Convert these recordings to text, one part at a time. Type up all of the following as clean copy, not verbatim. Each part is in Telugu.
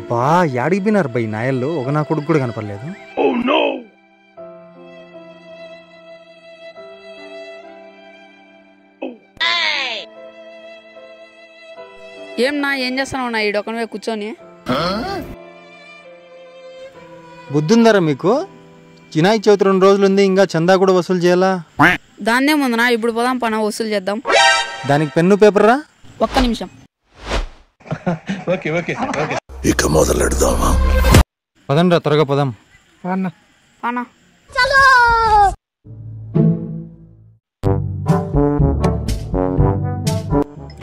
బా యాడికి పోయినారు బై నాయల్లో, ఒక నా కొడుకు కూడా కనపడలేదు. ఏం నా ఏం చేస్తాను నా ఈడొకనే కూర్చొని? బుద్ధుందరా మీకు? వినాయక చవితి 2 రోజులు ఉంది, ఇంకా చందా కూడా వసూలు చేయాలా? దాన్నే ముందునా, ఇప్పుడు పోదాం పన వసూలు చేద్దాం. దానికి పెన్ను పేపర్ రా. ఒక్క నిమిషం. ఇక మొదలెడదామా? పదండ్రా, త్వరగా పదాం. పానా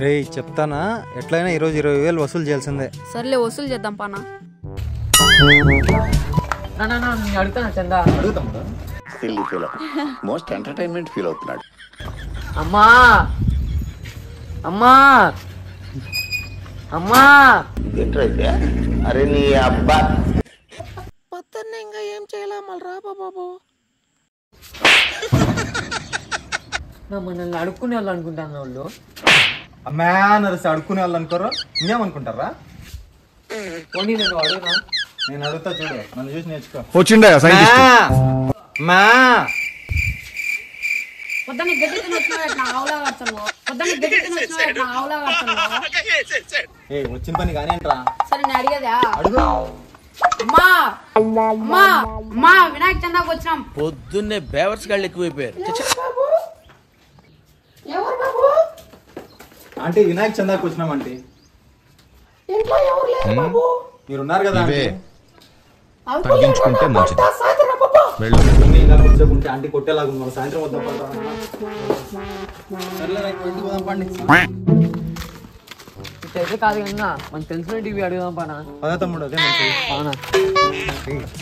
రే చెప్తానా, ఎట్లయినా ఈరోజు 20,000 వసూలు చేయాల్సిందే. సర్లే వసూలు చేద్దాం పానా. అడుగుతాను చందా. మోస్ట్ ఎంటర్టైన్మెంట్ ఫీల్ అవుతున్నాడు. అమ్మా అమ్మా అమ్మా ఏంటైతే? అరే నీ అబ్బా పొద్దున్నే ఇంకా ఏం చేయాలా మళ్ళీ రా బాబు. మనల్ని అడుక్కునే వాళ్ళు అనుకుంటాను వాళ్ళు. అమ్మా నరిసి అడుక్కునే వాళ్ళు అనుకోరు, ఇంకేమనుకుంటారా? పోనీ నేను అడుగునా? నేను అడుగుతా చూడు, నన్ను చూసి నేర్చుకో. వచ్చిండే పొద్దున్న గడ్డి తిని వచ్చినావు ఎట్లా ఆవులా కడతాను? పొద్దున్న గడ్డి తిని వచ్చినావు ఎట్లా ఆవులా కడతాను? వచ్చిన పని కానీ ఏంట్రా? సరే నేను అడిగేదా? అడుగు. అమ్మా అమ్మా అమ్మా వినాయక చందాకు వచ్చినాం. పొద్దున్నే బేవర్స్ గాళ్ళు ఎక్కువైపోయారు. ఎవరు బాబు? అంటే వినాయక చందాకు వచ్చినామంటే ఇంట్లో ఎవరు లేరు బాబు. మీరున్నారు కదా, తగ్గించుకుంటే మంచిది. కూర్చోకుంటే ఆంటీ కొట్టేలాగా ఉంది. సాయంత్రం వద్దాం ఇట్లయితే కాదు కన్నా మనకు తెలిసిన టీవీ అడుగుదాం పానా. తమ్ముడు అదే మంచి పానా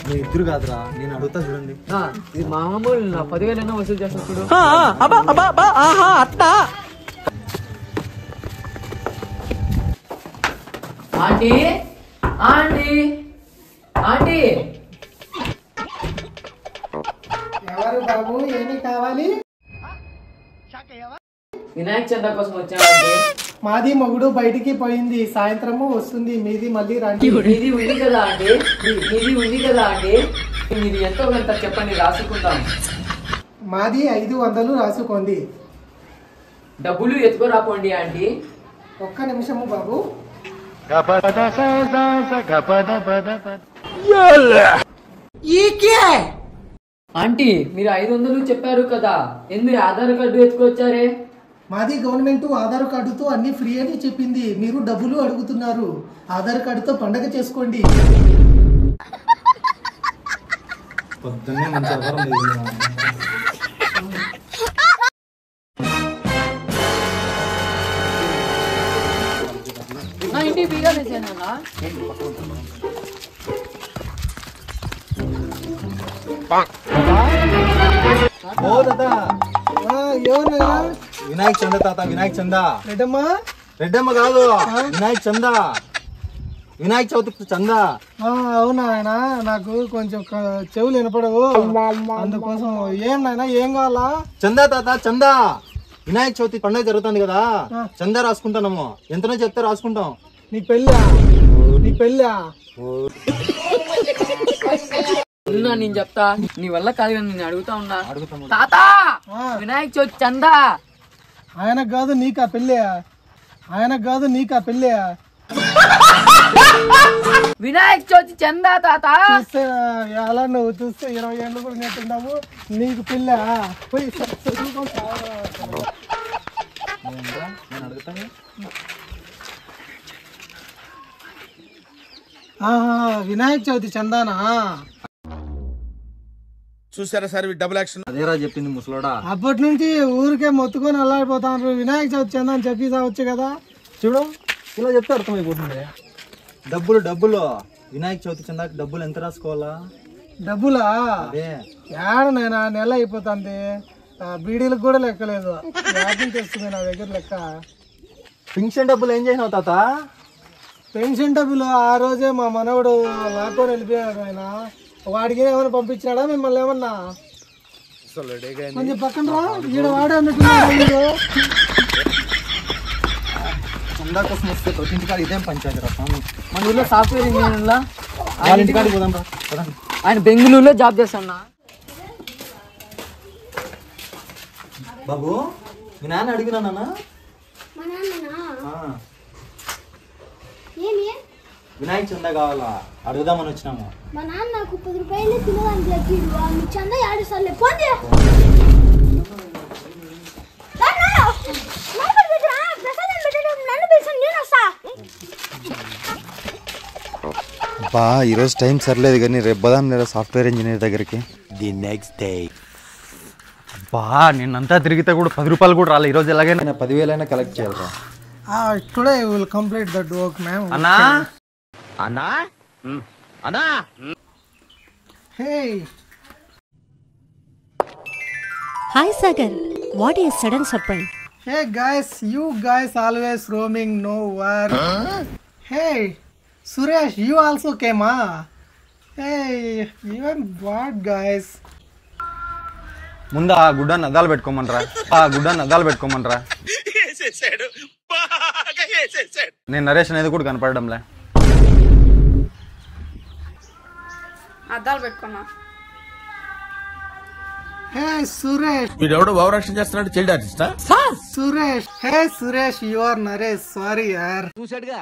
మీ ఇద్దరు కాదురా, నేను అడుగుతా చూడండి. ఇది మామూలు నా 10,000 వసూలు చేస్తాను చూడు. ఆంటీ ఆంటీ ఆంటీ ఎవరు బాబు, ఏమి కావాలి? వినాయక చందా కోసం వచ్చానండి. మాది మొగుడు బయటికి పోయింది, సాయంత్రము వస్తుంది. మీది మళ్ళీ రండి. మీది ఉంది కదా అండి, మీది ఉంది కదా అండి. మీది ఎంతో కొంత చెప్పండి, రాసుకుంటాం. మాది 500 రాసుకోండి. డబ్బులు ఎత్తుకోరాపోండి ఆంటీ. ఒక్క నిమిషము బాబు. ఆంటీ మీరు 500 చెప్పారు కదా, ఎందుకు ఆధార్ కార్డు ఎత్తుకొచ్చారే? మాది గవర్నమెంట్ ఆధార్ కార్డుతో అన్ని ఫ్రీ అని చెప్పింది. మీరు డబ్బులు అడుగుతున్నారు. ఆధార్ కార్డుతో పండగ చేసుకోండి. పొద్దున్నే మంచి ఆహారం లేదు. నా ఇంటి బీగా తెచ్చానన్నా. ఓ తాత, ఎవరైనా వినాయక చంద తాత, వినాయక చంద. రెడ్డమ్మా? రెడ్డమ్మ కాదు, వినాయక చంద, వినాయక చవితి చంద. అవునా ఆయన, నాకు కొంచెం చెవులు వినపడవు, అందుకోసం. ఏం నాయనా, ఏం కావాలా? చందా తాత, చందా. వినాయక చవితి పండుగ జరుగుతుంది కదా, చందా రాసుకుంటాము. ఎంతనో చెప్తే రాసుకుంటాం. నీ పెళ్ళా? నీ పెళ్ళా? నేను చెప్తా, నీ వల్ల కాదు కానీ నేను అడుగుతా ఉన్నా. తాత వినాయక చవితి చందా. ఆయనకు కాదు నీకా పెళ్ళి? ఆయనకు కాదు నీకా పెళ్ళి? వినాయక చవితి చందా తాత. చూస్తే అలా నువ్వు చూస్తే 20 ఏళ్ళు కూడా నెట్టున్నావు. నీకు పెళ్ళా? పోయి వినాయక చవితి చందానా? చూసారా సార్ డబుల్ యాక్షన్? అదేరా చెప్పింది ముసలోడా. అప్పటి నుంచి ఊరికే మొత్తుకొని అల్లాడిపోతాను. వినాయక చవితి చందా అని చెప్పి రావచ్చు కదా. చూడు, ఇలా చెప్తే అర్థమైపోతుంది. డబ్బులు డబ్బులు, వినాయక చవితి చందాకి డబ్బులు ఎంత రాసుకోవాలా? డబ్బులా? అదే ఏడనైనా నెల అయిపోతుంది. బీడీలకు కూడా లెక్కలేదు. తెస్తుంది నా దగ్గర లెక్క. పింఛన్ డబ్బులు ఏం చేసినావు తాత? పెన్షన్ డబ్బులు ఆ రోజే మా మనవడు లాక్కొని వెళ్ళిపోయాడు. ఆయన వాడికి ఏమైనా పంపించినాడా మిమ్మల్ని ఏమన్నా? కొంచెం పక్కన రా, ఈడ వాడే అన్నట్టున్నాడు. చందా కోసం వస్తే ప్రతి ఇంటికాడ ఇదేం పంచాయతీ రా స్వామి. మన ఊర్లో సాఫ్ట్వేర్ ఇంజనీర్లా వాళ్ళ ఇంటికాడికి పోదాం రా. పదండి. ఆయన బెంగళూరులో జాబ్ చేస్తాడా? బాబు మీ నాన్న అడిగినా నాన్న మా నాన్ననా వినాయక చందా కావాలా అడుగుదామని వచ్చినాము. మా నాన్న నాకు 10 రూపాయలు తినడానికి లెక్కిడు మీ చందా యాడు సార్లే పోండి బా ఈరోజు టైం సర్లేదు కానీ రేపు పోదాం లేదా సాఫ్ట్వేర్ ఇంజనీర్ దగ్గరికి. ది నెక్స్ట్ డే బా నేనంతా తిరిగితే కూడా 10 రూపాయలు కూడా రాలే. ఈరోజు ఎలాగైనా 10,000 కలెక్ట్ చేయాలి. Today I will complete that work ma'am. అన్నా అన్నా అన్నా హే Hi Sagar, what is sudden surprise? Hey guys, you guys always roaming nowhere. Hey, Suresh, you also came, huh? Hey, even what guys? ముందు ఆ గుడ్డని అద్దాలు పెట్టుకోమనరా. నేను నరేష్ అనేది కూడా కనపడడంలే. అద్దాలు పెట్టుకున్నా. Hey Suresh. వీడెవడో ఓవరాక్షన్ చేస్తున్నాడు, చైల్డ్ ఆర్టిస్టా? Suresh. Hey Suresh, you are Naresh. Sorry yaar. చూసాడుగా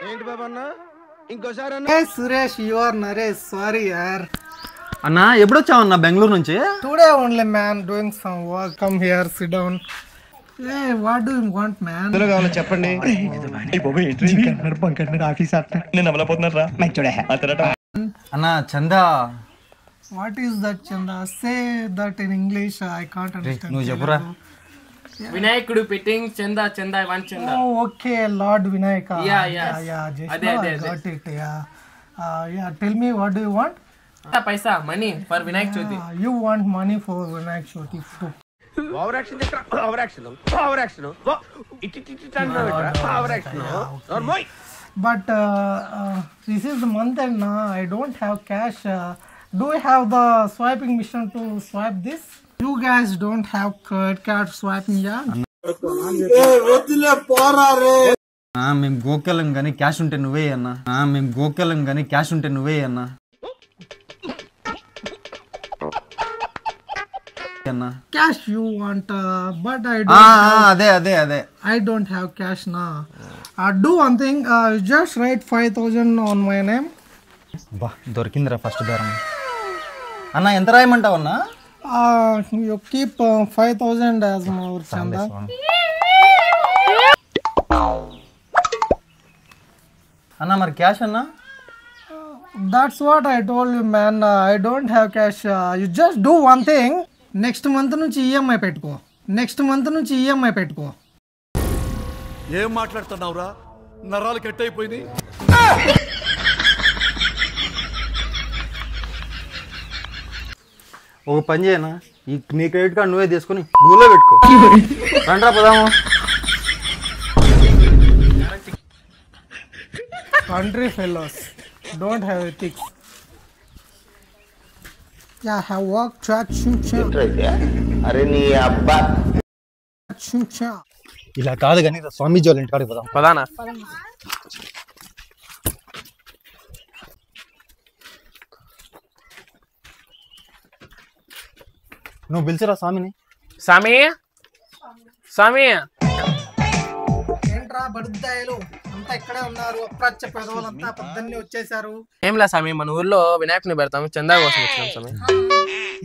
ఏంటి బాబన్న ఇంకోసారి అన్న. Hey Suresh, you are Naresh. Sorry yaar. అన్నా ఎప్పుడొచ్చావన్నా బెంగళూరు నుంచి? Today only man doing some work. Come here, sit down. Hey, what do you want man? ఎందులో కావాలో చెప్పండి. అన్నా చందా. What is that chanda? Say that in English. I can't understand. నువ్వు చెప్పురా. వినాయకుడు పెట్టింగ్ చందా చందా వన్ చందా. Oh, okay, Lord Vinayaka. Yeah. Just Ade. got it. Yeah. Tell me, what do you want? పైసా money for Vinayak Chavithi. You want money for Vinayak Chavithi. Overaction చేస్తా. Overaction But this is the month and I don't have cash. Do you have the swiping machine to swipe this? You guys don't have credit card swiping, yeah? మేము గోకెళ్ళం కానీ క్యాష్ ఉంటే నువ్వే అన్నా. Cash you want, but I don't. అదే I don't have cash now. Do one thing. Just write 5,000 on my name. బా దొరికిందిరా ఫస్ట్ బేరం. అన్నా ఎంత రాయమంటావు అన్నా? You keep 5,000 as our chanda. అన్నా మరి క్యాష్ అన్నా? That's what I told you, man. I don't have cash. You just do one thing. Next month నుంచి ఈఎంఐ పెట్టుకో. ఏం మాట్లాడుతున్నావురా? నరాలు కట్ అయిపోయింది. ఒక పని చేయనా, నీ క్రెడిట్ కార్డు నువ్వే తీసుకుని గూగుల్లో పెట్టుకో. రండ్రా పోదాము. Country fellows don't have ethics. Yeah, have work track chucha. అరే నీ అబ్బా ఇలా కాదు కానీ స్వామీజీ వాళ్ళ ఇంటికాడికి పోదాం. పదానా నువ్వు పిలిచిరా స్వామిని. స్వామి ఏంట్రా బడుద్దాయలు అంతా ఇక్కడే ఉన్నారు. అప్రాచ్య పెదవులంతా పొద్దున్నే వచ్చేసారు. ఏంలా స్వామి, మన ఊర్లో వినాయకుని పెడతాం, చందా కోసం వచ్చినాం స్వామి.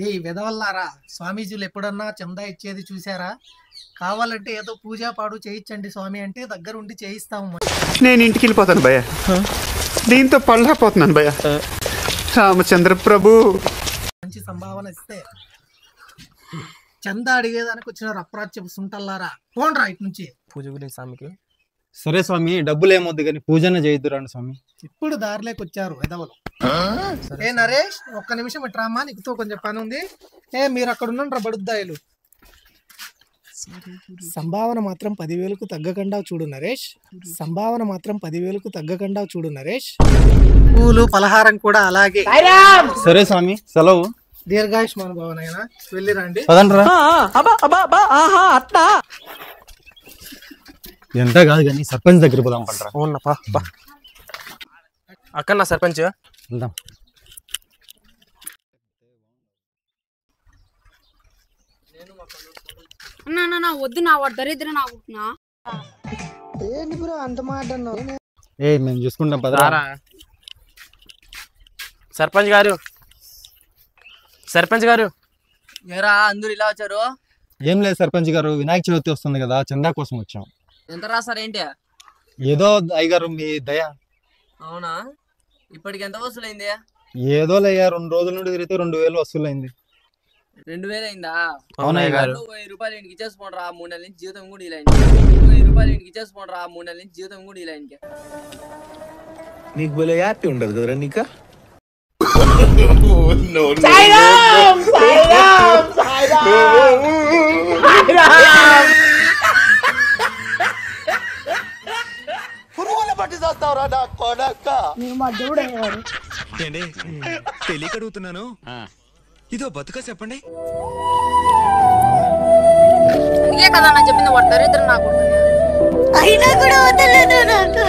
ఏ వెదవల్లారా, స్వామీజీలు ఎప్పుడన్నా చందా ఇచ్చేది చూసారా? కావాలంటే ఏదో పూజా పాడు చేయించండి స్వామి అంటే దగ్గర ఉండి చేయిస్తాము. నేను ఇంటికి వెళ్ళిపోతాను భయ్య, దీంతో పళ్ళపోతున్నాను భయ్య. రామచంద్ర ప్రభు మంచి సంభావన ఇస్తే చందా అడిగేదానికి వచ్చినారు అప్రాచ్యపు సుంటల్లారా. పోండ్రా ఇటు నుంచి. పూజ గురించి స్వామికి. సరే స్వామి, డబ్బులు ఏమొద్దు కానీ పూజనే చేయొద్దురాండి స్వామి. ఇప్పుడు దారిలోకి వచ్చారు వెదవలు. ఏ నరేష్, ఒక్క నిమిషం ఇట్రామా, నీకుతో కొంచెం పని ఉంది. మీరు అక్కడ ఉండండి రా బడుద్దాయిలు. సంభావన మాత్రం 10,000కు తగ్గకుండా చూడు నరేష్. పూలు పలహారం కూడా అలాగే. సరే స్వామి, సెలవు. దీర్ఘాయుష్మాన్ భవన్ అయినా వెళ్ళి రండి. పదండ్రా. ఎంత కాదు కానీ సర్పంచ్ దగ్గర పోదాం పడరా. అవునా పా అక్కడ నా సర్పంచ్ వెళ్దాం. వద్దు నా వాడు దరిద్ర నాకుంటున్నా. ఏంటి బ్రో అంత మాట అన్నావు? మేము చూసుకుంటాం పదరా. సర్పంచ్ గారు ఏరా అందరు ఇలా వచ్చారు? ఏం లేదు సర్పంచ్ గారు, వినాయక చవితి వస్తుంది కదా, చందా కోసం వచ్చాం. ఎంత రాస్తారేంటి? ఏదో అయ్యగారు మీ దయ. అవునా? ఇప్పటికి ఎంత వసూలైంది? ఏదో లేయ్యా, 2 రోజుల నుండి తిరిగితే 2000 వసూలైంది. 2000 అయిందా? అవునయ్య గారు. 1000 రూపాయలు ఇంటికి ఇచ్చేసుకోండిరా, 3 నెలల నుంచి జీవితం కూడా ఇలా 1000 రూపాయలు ఇంటికి ఇచ్చేసుకోండిరా, 3 నెలల నుంచి జీవితం కూడా ఇలా ఇంటికి. నీకు భలే హ్యాపీ ఉండదు కదరా నీకా? పురుగుల పట్టి చేస్తావురా నా కొడక. మీరు మా దేవుడు అయ్యారు. తెలియక అడుగుతున్నాను, ఇదో బతుక చెప్పండి. అందుకే కదా నా చెప్పింది, వాడు దరిద్ర నాకుంటున్నా. అయినా కూడా వదలదు నాకు.